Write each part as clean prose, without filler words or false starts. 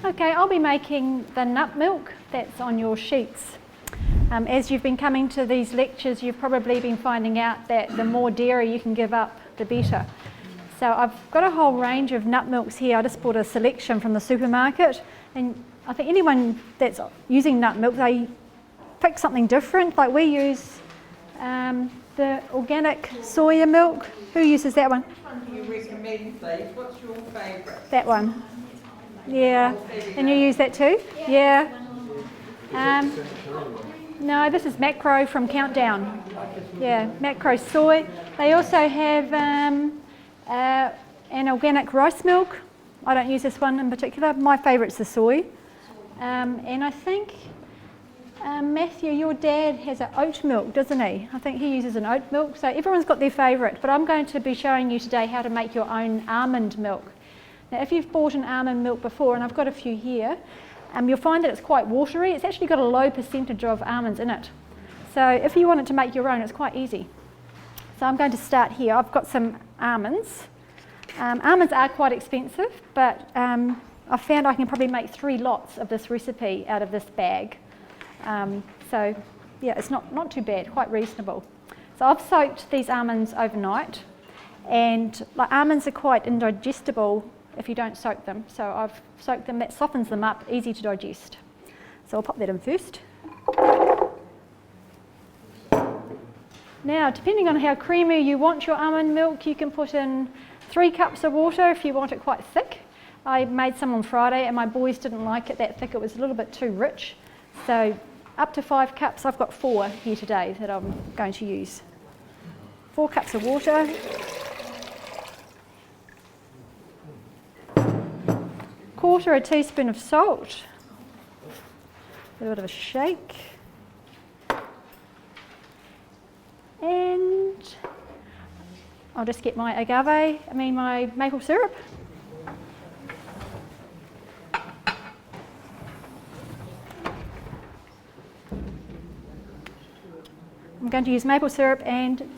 Okay, I'll be making the nut milk that's on your sheets. As you've been coming to these lectures, you've probably been finding out that the more dairy you can give up, the better. So I've got a whole range of nut milks here. I just bought a selection from the supermarket, and I think anyone that's using nut milk, they pick something different. Like we use the organic soya milk. Who uses that one? Which one do you recommend, please? What's your favourite? That one. Yeah. And you use that too? Yeah. No, this is Macro from Countdown. Yeah, Macro soy. They also have an organic rice milk. I don't use this one in particular. My favourite's the soy. And I think, Matthew, your dad has an oat milk, doesn't he? I think he uses an oat milk. So everyone's got their favourite. But I'm going to be showing you today how to make your own almond milk. Now, if you've bought an almond milk before, and I've got a few here, you'll find that it's quite watery. It's actually got a low percentage of almonds in it. So if you wanted to make your own, it's quite easy. So I'm going to start here. I've got some almonds. Almonds are quite expensive, but I've found I can probably make 3 lots of this recipe out of this bag. So yeah, it's not too bad, quite reasonable. So I've soaked these almonds overnight, and like almonds are quite indigestible if you don't soak them. So I've soaked them, that softens them up, easy to digest. So I'll pop that in first. Now, depending on how creamy you want your almond milk, you can put in 3 cups of water if you want it quite thick. I made some on Friday and my boys didn't like it that thick, it was a little bit too rich. So up to 5 cups, I've got 4 here today that I'm going to use. 4 cups of water. Quarter a teaspoon of salt. A little bit of a shake. And I'll just get my my maple syrup. I'm going to use maple syrup, and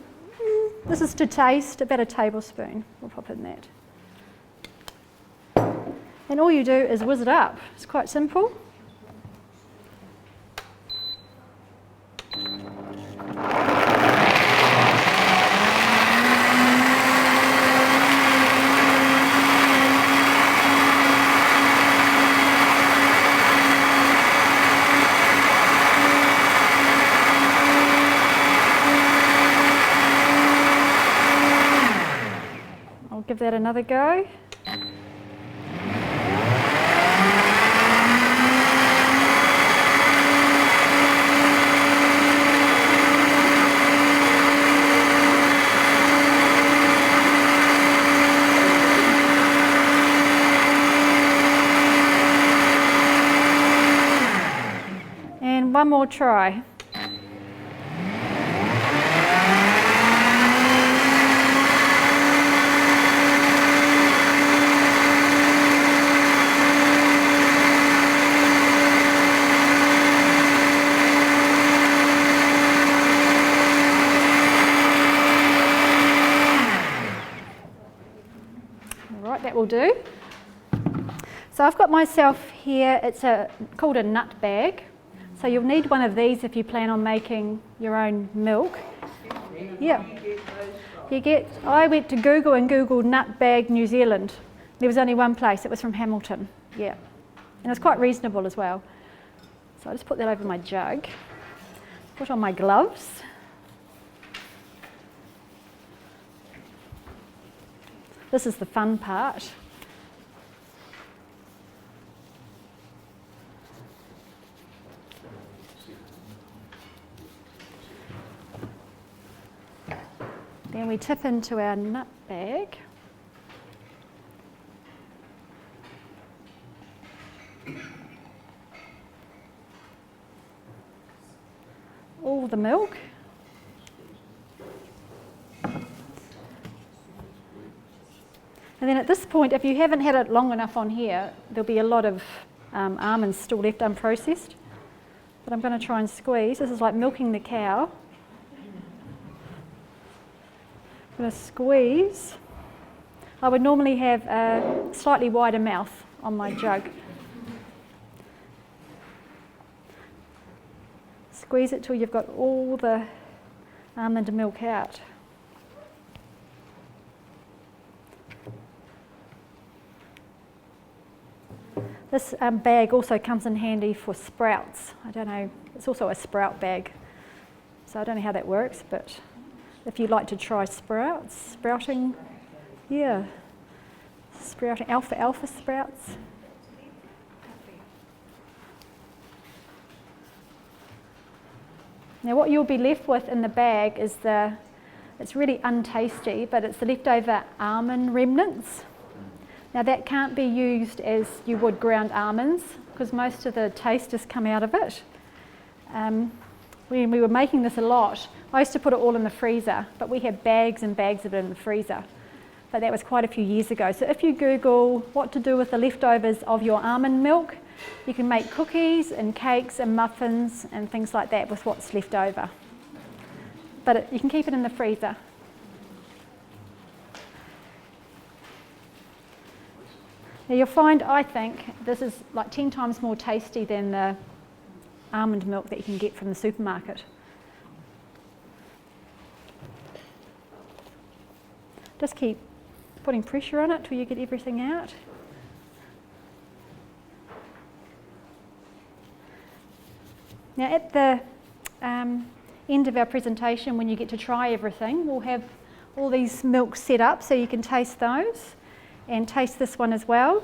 this is to taste, about a tablespoon. We'll pop in that. And all you do is whiz it up. It's quite simple. I'll give that another go. One more try. All right, that will do. So I've got myself here, it's called a nut bag. So you'll need one of these if you plan on making your own milk. Yeah. I went to Google and Googled nut bag New Zealand. There was only one place, it was from Hamilton. Yeah. And it's quite reasonable as well. So I just put that over my jug. Put on my gloves. This is the fun part. Then we tip into our nut bag. All the milk. And then at this point, if you haven't had it long enough on here, there'll be a lot of almonds still left unprocessed. But I'm going to try and squeeze. This is like milking the cow. I'm going to squeeze. I would normally have a slightly wider mouth on my jug. squeeze it till you've got all the almond milk out. This bag also comes in handy for sprouts. I don't know, it's also a sprout bag. So I don't know how that works, but if you'd like to try sprouting, yeah, sprouting alfalfa sprouts. Now what you'll be left with in the bag is it's really untasty, but it's the leftover almond remnants. Now that can't be used as you would ground almonds because most of the taste has come out of it. When we were making this a lot, I used to put it all in the freezer, but we had bags and bags of it in the freezer. But that was quite a few years ago. So if you Google what to do with the leftovers of your almond milk, you can make cookies and cakes and muffins and things like that with what's left over. But you can keep it in the freezer. Now you'll find, I think, this is like 10 times more tasty than the almond milk that you can get from the supermarket. Just keep putting pressure on it till you get everything out. Now at the end of our presentation, when you get to try everything, we'll have all these milks set up so you can taste those and taste this one as well.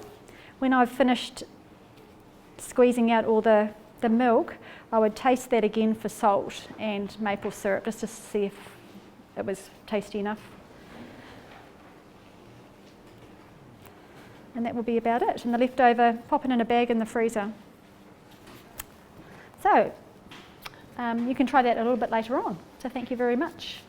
When I've finished squeezing out all the milk, I would taste that again for salt and maple syrup just to see if it was tasty enough. And that will be about it. And the leftover, pop it in a bag in the freezer. So you can try that a little bit later on. So thank you very much.